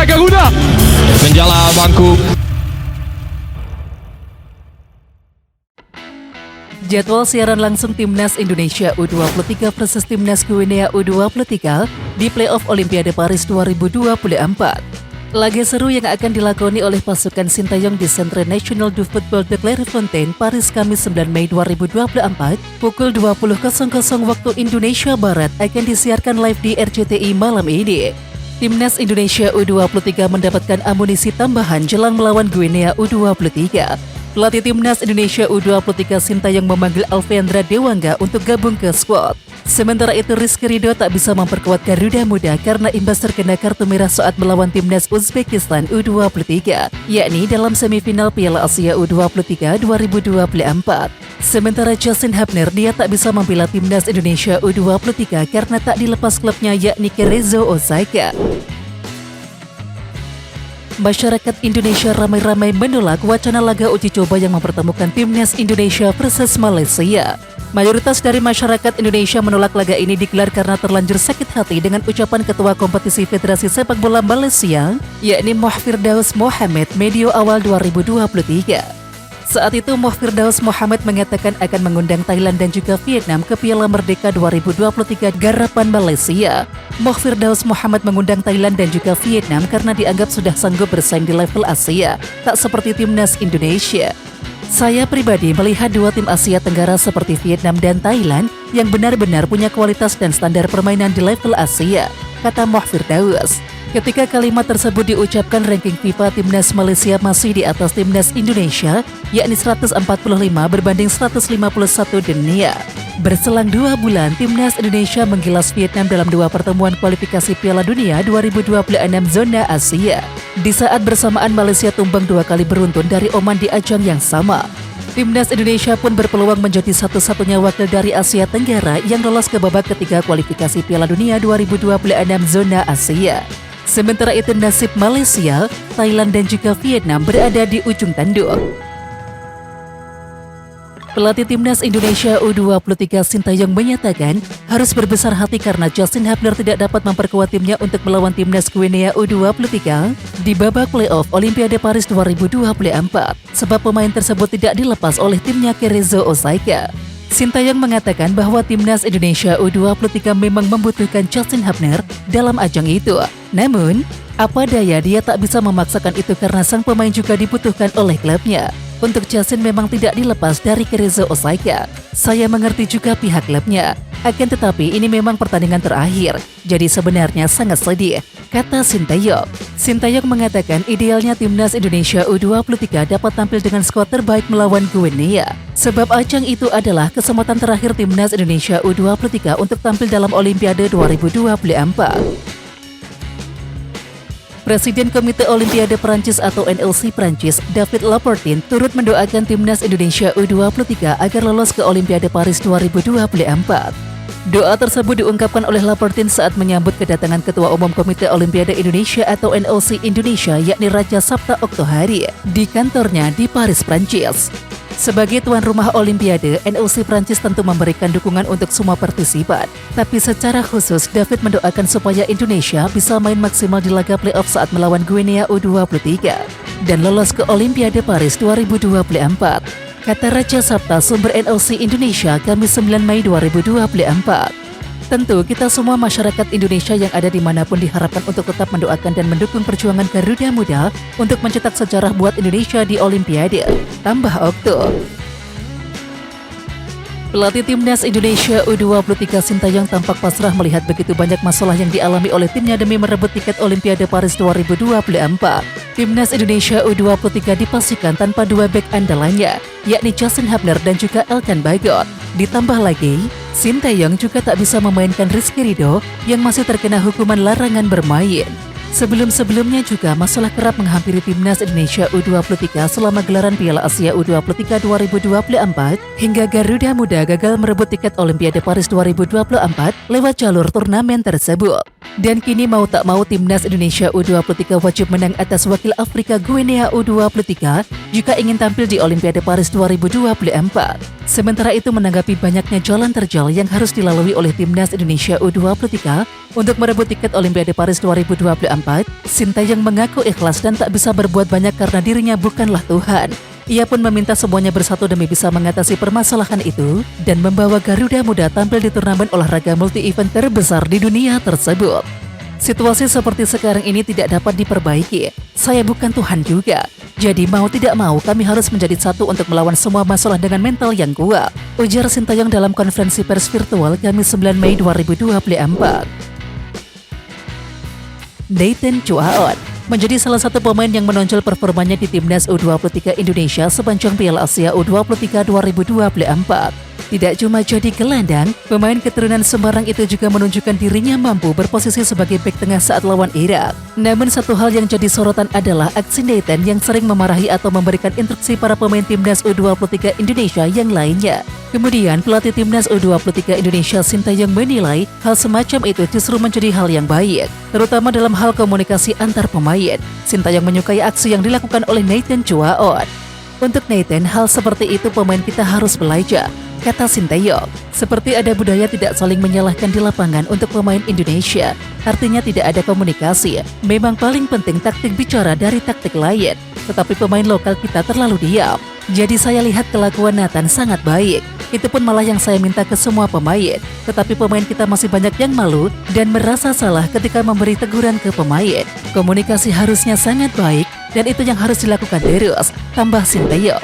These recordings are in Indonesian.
Garuda menjala bangku. Jadwal siaran langsung Timnas Indonesia U23 versus Timnas Guinea U23 di playoff Olimpiade Paris 2024. Laga seru yang akan dilakoni oleh pasukan Sintayong di Centre National du Football de Clairefontaine, Paris, Kamis 9 Mei 2024 pukul 20.00 waktu Indonesia Barat akan disiarkan live di RCTI malam ini. Timnas Indonesia U23 mendapatkan amunisi tambahan jelang melawan Guinea U23. Pelatih Timnas Indonesia U23 Sintayong memanggil Alvendra Dewangga untuk gabung ke skuad. Sementara itu Rizky Ridho tak bisa memperkuat Garuda Muda karena imbas terkena kartu merah saat melawan Timnas Uzbekistan U23, yakni dalam semifinal Piala Asia U23 2024. Sementara Justin Hubner dia tak bisa membela Timnas Indonesia U23 karena tak dilepas klubnya yakni Cerezo Osaka. Masyarakat Indonesia ramai-ramai menolak wacana laga uji coba yang mempertemukan Timnas Indonesia versus Malaysia. Mayoritas dari masyarakat Indonesia menolak laga ini digelar karena terlanjur sakit hati dengan ucapan Ketua Kompetisi Federasi Sepak Bola Malaysia, yakni Mohfirdaus Mohamad medio awal 2023. Saat itu Mohfirdaus Mohamad mengatakan akan mengundang Thailand dan juga Vietnam ke Piala Merdeka 2023 garapan Malaysia. Mohfirdaus Mohamad mengundang Thailand dan juga Vietnam karena dianggap sudah sanggup bersaing di level Asia, tak seperti Timnas Indonesia. Saya pribadi melihat dua tim Asia Tenggara seperti Vietnam dan Thailand yang benar-benar punya kualitas dan standar permainan di level Asia, kata Mohfirdaus. Ketika kalimat tersebut diucapkan, ranking FIFA Timnas Malaysia masih di atas Timnas Indonesia, yakni 145 berbanding 151 dunia. Berselang 2 bulan, Timnas Indonesia menggilas Vietnam dalam 2 pertemuan kualifikasi Piala Dunia 2026 zona Asia. Di saat bersamaan Malaysia tumbang 2 kali beruntun dari Oman di ajang yang sama. Timnas Indonesia pun berpeluang menjadi satu-satunya wakil dari Asia Tenggara yang lolos ke babak ketiga kualifikasi Piala Dunia 2026 zona Asia. Sementara itu nasib Malaysia, Thailand dan juga Vietnam berada di ujung tanduk. Pelatih Timnas Indonesia U23 Sintayong menyatakan harus berbesar hati karena Justin Hubner tidak dapat memperkuat timnya untuk melawan Timnas Guinea U23 di babak playoff Olimpiade Paris 2024 sebab pemain tersebut tidak dilepas oleh timnya Cerezo Osaka. Sintayong mengatakan bahwa Timnas Indonesia U23 memang membutuhkan Justin Hubner dalam ajang itu. Namun, apa daya dia tak bisa memaksakan itu karena sang pemain juga dibutuhkan oleh klubnya. Untuk Justin memang tidak dilepas dari Cerezo Osaka. Saya mengerti juga pihak klubnya. Akan tetapi ini memang pertandingan terakhir. Jadi sebenarnya sangat sedih, kata Sintayong. Sintayong mengatakan idealnya Timnas Indonesia U23 dapat tampil dengan skuad terbaik melawan Guinea. Sebab ajang itu adalah kesempatan terakhir Timnas Indonesia U23 untuk tampil dalam Olimpiade 2024. Presiden Komite Olimpiade Prancis atau NOC Prancis, David Laportine, turut mendoakan Timnas Indonesia U23 agar lolos ke Olimpiade Paris 2024. Doa tersebut diungkapkan oleh Laportine saat menyambut kedatangan Ketua Umum Komite Olimpiade Indonesia atau NOC Indonesia yakni Raja Sabta Oktohari di kantornya di Paris, Prancis. Sebagai tuan rumah Olimpiade, NOC Prancis tentu memberikan dukungan untuk semua partisipan. Tapi secara khusus, David mendoakan supaya Indonesia bisa main maksimal di laga playoff saat melawan Guinea U23 dan lolos ke Olimpiade Paris 2024. Kata Raja Sabta, sumber NOC Indonesia, Kamis 9 Mei 2024. Tentu kita semua masyarakat Indonesia yang ada dimanapun diharapkan untuk tetap mendoakan dan mendukung perjuangan Garuda Muda untuk mencetak sejarah buat Indonesia di Olimpiade. Tambah Okto. Pelatih Timnas Indonesia U23 Sintayong tampak pasrah melihat begitu banyak masalah yang dialami oleh timnya demi merebut tiket Olimpiade Paris 2024. Timnas Indonesia U23 dipastikan tanpa 2 bek andalannya, yakni Justin Hubner dan juga Elkan Bagot. Ditambah lagi, Sintayong juga tak bisa memainkan Rizky Ridho yang masih terkena hukuman larangan bermain. Sebelum-sebelumnya juga masalah kerap menghampiri Timnas Indonesia U23 selama gelaran Piala Asia U23 2024 hingga Garuda Muda gagal merebut tiket Olimpiade Paris 2024 lewat jalur turnamen tersebut. Dan kini mau tak mau timnas Indonesia U23 wajib menang atas wakil Afrika Guinea U23 jika ingin tampil di Olimpiade Paris 2024. Sementara itu menanggapi banyaknya jalan terjal yang harus dilalui oleh timnas Indonesia U23 untuk merebut tiket Olimpiade Paris 2024, Sintayong mengaku ikhlas dan tak bisa berbuat banyak karena dirinya bukanlah Tuhan. Ia pun meminta semuanya bersatu demi bisa mengatasi permasalahan itu dan membawa Garuda Muda tampil di turnamen olahraga multi-event terbesar di dunia tersebut. Situasi seperti sekarang ini tidak dapat diperbaiki. Saya bukan Tuhan juga. Jadi mau tidak mau kami harus menjadi satu untuk melawan semua masalah dengan mental yang kuat, ujar Sintayong dalam konferensi pers virtual Kamis 9 Mei 2024. Nathan Chuaon menjadi salah satu pemain yang menonjol performanya di timnas U23 Indonesia sepanjang Piala Asia U23 2024. Tidak cuma jadi gelandang, pemain keturunan Semarang itu juga menunjukkan dirinya mampu berposisi sebagai bek tengah saat lawan Irak. Namun satu hal yang jadi sorotan adalah aksi Nathan yang sering memarahi atau memberikan instruksi para pemain timnas U23 Indonesia yang lainnya. Kemudian pelatih timnas U23 Indonesia Sintayong menilai hal semacam itu justru menjadi hal yang baik, terutama dalam hal komunikasi antar pemain. Sintayong menyukai aksi yang dilakukan oleh Nathan Chuaon. Untuk Nathan, hal seperti itu pemain kita harus belajar, kata Sintayong. Seperti ada budaya tidak saling menyalahkan di lapangan untuk pemain Indonesia. Artinya tidak ada komunikasi. Memang paling penting taktik bicara dari taktik lain. Tetapi pemain lokal kita terlalu diam. Jadi saya lihat kelakuan Nathan sangat baik. Itu pun malah yang saya minta ke semua pemain. Tetapi pemain kita masih banyak yang malu dan merasa salah ketika memberi teguran ke pemain. Komunikasi harusnya sangat baik dan itu yang harus dilakukan terus, tambah Sintayong.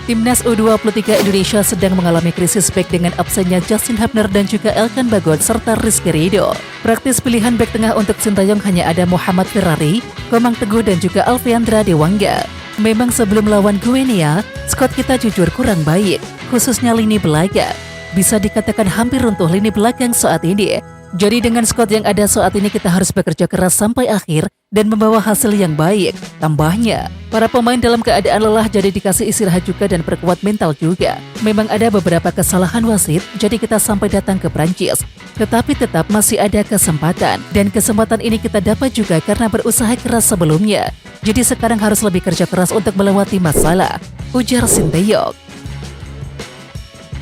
Timnas U23 Indonesia sedang mengalami krisis bek dengan absennya Justin Hubner dan juga Elkan Bagot serta Rizky Ridho. Praktis pilihan bek tengah untuk Sintayong hanya ada Muhammad Ferrari, Komang Teguh dan juga Alfiandra Dewangga. Memang sebelum lawan Guinea, squad kita jujur kurang baik, khususnya lini belakang. Bisa dikatakan hampir runtuh lini belakang saat ini. Jadi dengan squad yang ada saat ini kita harus bekerja keras sampai akhir dan membawa hasil yang baik. Tambahnya, para pemain dalam keadaan lelah jadi dikasih istirahat juga dan perkuat mental juga. Memang ada beberapa kesalahan wasit, jadi kita sampai datang ke Prancis. Tetapi tetap masih ada kesempatan. Dan kesempatan ini kita dapat juga karena berusaha keras sebelumnya. Jadi sekarang harus lebih kerja keras untuk melewati masalah, ujar Sintayong.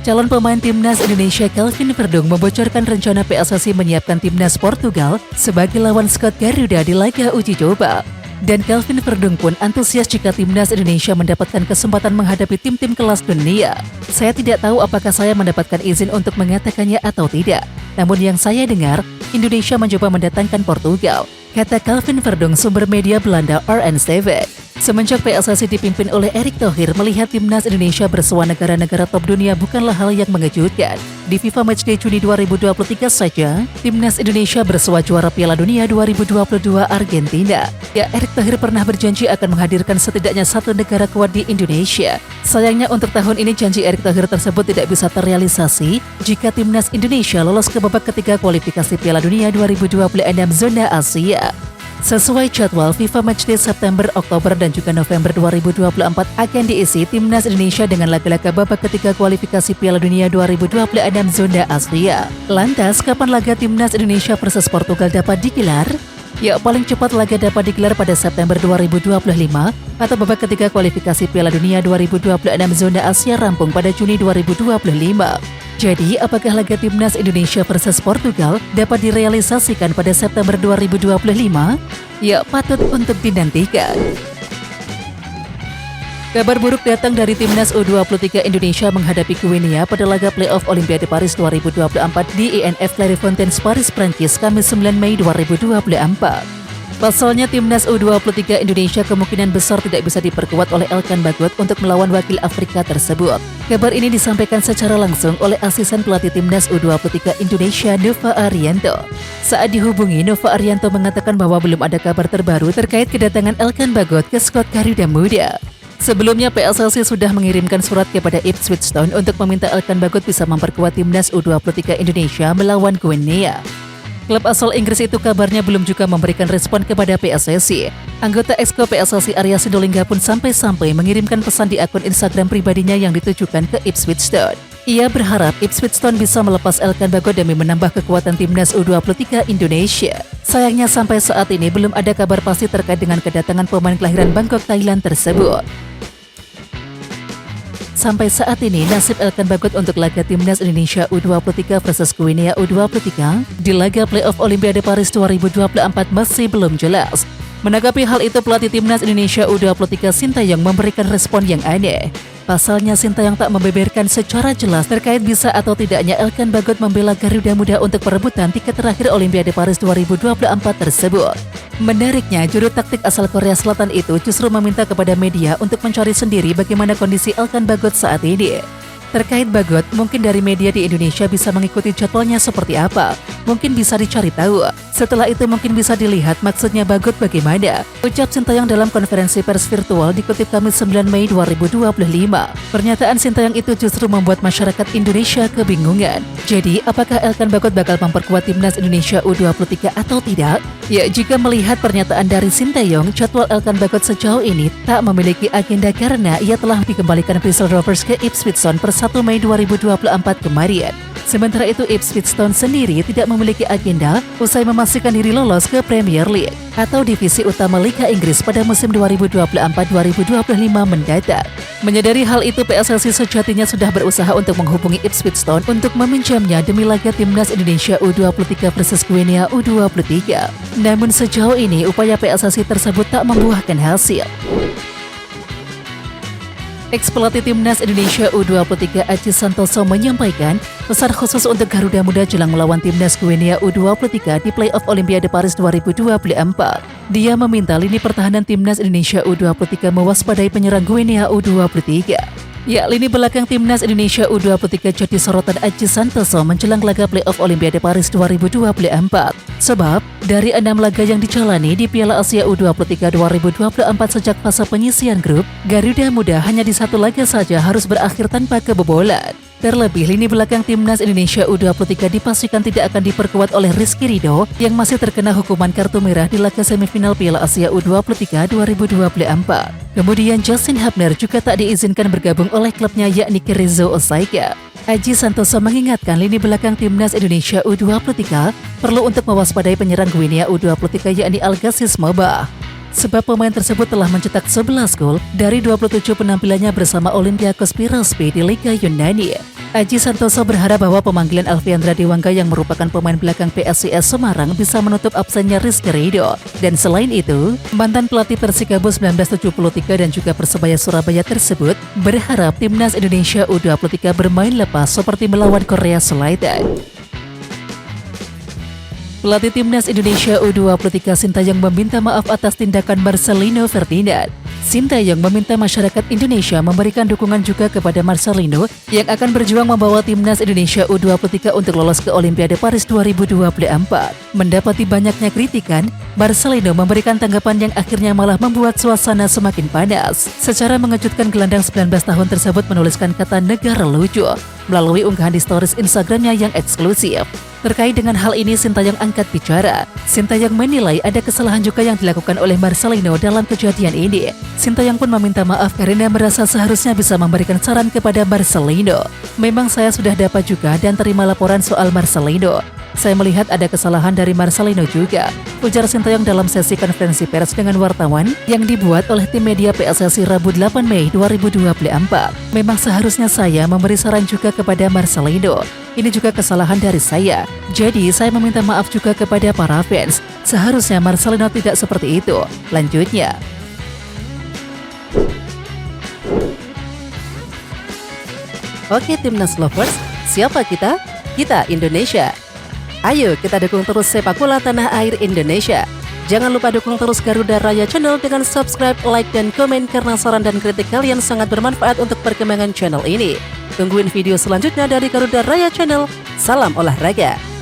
Calon pemain timnas Indonesia Kelvin Verdung membocorkan rencana PSSI menyiapkan timnas Portugal sebagai lawan skuad Garuda di laga uji coba. Dan Kelvin Verdung pun antusias jika timnas Indonesia mendapatkan kesempatan menghadapi tim-tim kelas dunia. Saya tidak tahu apakah saya mendapatkan izin untuk mengatakannya atau tidak. Namun yang saya dengar, Indonesia mencoba mendatangkan Portugal, kata Kelvin Verdung sumber media Belanda RN7. Semenjak PSSI dipimpin oleh Erick Thohir melihat timnas Indonesia bersua negara-negara top dunia bukanlah hal yang mengejutkan. Di FIFA Matchday Juni 2023 saja, timnas Indonesia bersua juara Piala Dunia 2022 Argentina. Ya, Erick Thohir pernah berjanji akan menghadirkan setidaknya satu negara kuat di Indonesia. Sayangnya untuk tahun ini janji Erick Thohir tersebut tidak bisa terrealisasi jika timnas Indonesia lolos ke babak ketiga kualifikasi Piala Dunia 2026 zona Asia. Sesuai jadwal, FIFA Matchday September, Oktober, dan juga November 2024 akan diisi timnas Indonesia dengan laga-laga babak ketiga kualifikasi Piala Dunia 2026 zona Asia. Lantas, kapan laga timnas Indonesia versus Portugal dapat digelar? Ya, paling cepat laga dapat digelar pada September 2025 atau babak ketiga kualifikasi Piala Dunia 2026 zona Asia rampung pada Juni 2025. Jadi, apakah laga timnas Indonesia versus Portugal dapat direalisasikan pada September 2025? Ya, patut untuk dinantikan. Kabar buruk datang dari timnas U23 Indonesia menghadapi Guinea pada laga playoff Olimpiade Paris 2024 di INF Clairefontaine, Paris, Prancis, Kamis 9 Mei 2024. Pasalnya timnas U23 Indonesia kemungkinan besar tidak bisa diperkuat oleh Elkan Bagot untuk melawan wakil Afrika tersebut. Kabar ini disampaikan secara langsung oleh asisten pelatih timnas U23 Indonesia Nova Arianto. Saat dihubungi, Nova Arianto mengatakan bahwa belum ada kabar terbaru terkait kedatangan Elkan Bagot ke skuad Garuda Muda. Sebelumnya PSSI sudah mengirimkan surat kepada Ipswich Town untuk meminta Elkan Bagot bisa memperkuat timnas U23 Indonesia melawan Guinea. Klub asal Inggris itu kabarnya belum juga memberikan respon kepada PSSI. Anggota Exco PSSI Arya Sinulinga pun sampai-sampai mengirimkan pesan di akun Instagram pribadinya yang ditujukan ke Ipswich Town. Ia berharap Ipswich Town bisa melepas Elkan Bagot demi menambah kekuatan timnas U23 Indonesia. Sayangnya sampai saat ini belum ada kabar pasti terkait dengan kedatangan pemain kelahiran Bangkok, Thailand tersebut. Sampai saat ini, nasib Elkan Bagot untuk laga timnas Indonesia U23 versus Guinea U23 di laga playoff Olimpiade Paris 2024 masih belum jelas. Menanggapi hal itu, pelatih timnas Indonesia U23 Sintayong memberikan respon yang aneh. Pasalnya, Sintayong tak membeberkan secara jelas terkait bisa atau tidaknya Elkan Bagot membela Garuda Muda untuk perebutan tiket terakhir Olimpiade Paris 2024 tersebut. Menariknya, juru taktik asal Korea Selatan itu justru meminta kepada media untuk mencari sendiri bagaimana kondisi Elkan Bagot saat ini. Terkait Bagot, mungkin dari media di Indonesia bisa mengikuti jadwalnya seperti apa. Mungkin bisa dicari tahu. Setelah itu mungkin bisa dilihat maksudnya Bagot bagaimana. Ucap Sintayong dalam konferensi pers virtual dikutip Kamis 9 Mei 2025. Pernyataan Sintayong itu justru membuat masyarakat Indonesia kebingungan. Jadi, apakah Elkan Bagot bakal memperkuat timnas Indonesia U23 atau tidak? Ya, jika melihat pernyataan dari Sintayong, jadwal Elkan Bagot sejauh ini tak memiliki agenda karena ia telah dikembalikan Bristol Rovers ke Ipswich Town per 1 Mei 2024 kemarin. Sementara itu, Ipswich Town sendiri tidak memiliki agenda usai memastikan diri lolos ke Premier League atau divisi utama Liga Inggris pada musim 2024-2025 mendatang. Menyadari hal itu, PSSI sejatinya sudah berusaha untuk menghubungi Ipswich Town untuk meminjamnya demi laga timnas Indonesia U23 versus Guinea U23. Namun sejauh ini, upaya PSSI tersebut tak membuahkan hasil. Ex-pelatih timnas Indonesia U23 Aji Santoso menyampaikan pesan khusus untuk Garuda Muda jelang melawan timnas Guinea U23 di playoff Olimpiade Paris 2024. Dia meminta lini pertahanan timnas Indonesia U23 mewaspadai penyerang Guinea U23. Ya, lini belakang timnas Indonesia U23 jadi sorotan Aji Santoso menjelang laga playoff Olimpiade Paris 2024. Sebab, dari 6 laga yang dijalani di Piala Asia U23 2024 sejak fase penyisian grup, Garuda Muda hanya di 1 laga saja harus berakhir tanpa kebobolan. Terlebih, lini belakang timnas Indonesia U23 dipastikan tidak akan diperkuat oleh Rizky Ridho yang masih terkena hukuman kartu merah di laga semifinal Piala Asia U23 2024. Kemudian Justin Hubner juga tak diizinkan bergabung oleh klubnya yakni Kerizo Osaka. Aji Santoso mengingatkan lini belakang timnas Indonesia U23 perlu untuk mewaspadai penyerang Guinea U23 yakni Algasis Mobah. Sebab pemain tersebut telah mencetak 11 gol dari 27 penampilannya bersama Olympiakos Pirospi di Liga Yunani. Aji Santoso berharap bahwa pemanggilan Alfiandra Dewangga yang merupakan pemain belakang PSIS Semarang bisa menutup absennya Rizky Ridho. Dan selain itu, mantan pelatih Persikabo 1973 dan juga Persebaya Surabaya tersebut berharap timnas Indonesia U23 bermain lepas seperti melawan Korea Selatan. Pelatih timnas Indonesia U23 Sintayong meminta maaf atas tindakan Marcelino Ferdinand. Sintayong meminta masyarakat Indonesia memberikan dukungan juga kepada Marcelino yang akan berjuang membawa timnas Indonesia U23 untuk lolos ke Olimpiade Paris 2024. Mendapati banyaknya kritikan, Marcelino memberikan tanggapan yang akhirnya malah membuat suasana semakin panas. Secara mengejutkan, gelandang 19 tahun tersebut menuliskan kata negara lucu melalui unggahan di stories Instagramnya yang eksklusif. Terkait dengan hal ini, Sintayong angkat bicara. Sintayong menilai ada kesalahan juga yang dilakukan oleh Marcelino dalam kejadian ini. Sintayong pun meminta maaf karena merasa seharusnya bisa memberikan saran kepada Marcelino. Memang saya sudah dapat juga dan terima laporan soal Marcelino. Saya melihat ada kesalahan dari Marcelino juga, ujar Sintayong dalam sesi konferensi pers dengan wartawan yang dibuat oleh tim media PSSI Rabu 8 Mei 2024. Memang seharusnya saya memberi saran juga kepada Marcelino. Ini juga kesalahan dari saya. Jadi saya meminta maaf juga kepada para fans. Seharusnya Marcelino tidak seperti itu. Lanjutnya. Oke Timnas Lovers, siapa kita? Kita Indonesia. Ayo kita dukung terus sepak bola tanah air Indonesia. Jangan lupa dukung terus Garuda Raya Channel dengan subscribe, like, dan komen karena saran dan kritik kalian sangat bermanfaat untuk perkembangan channel ini. Tungguin video selanjutnya dari Garuda Raya Channel. Salam olahraga.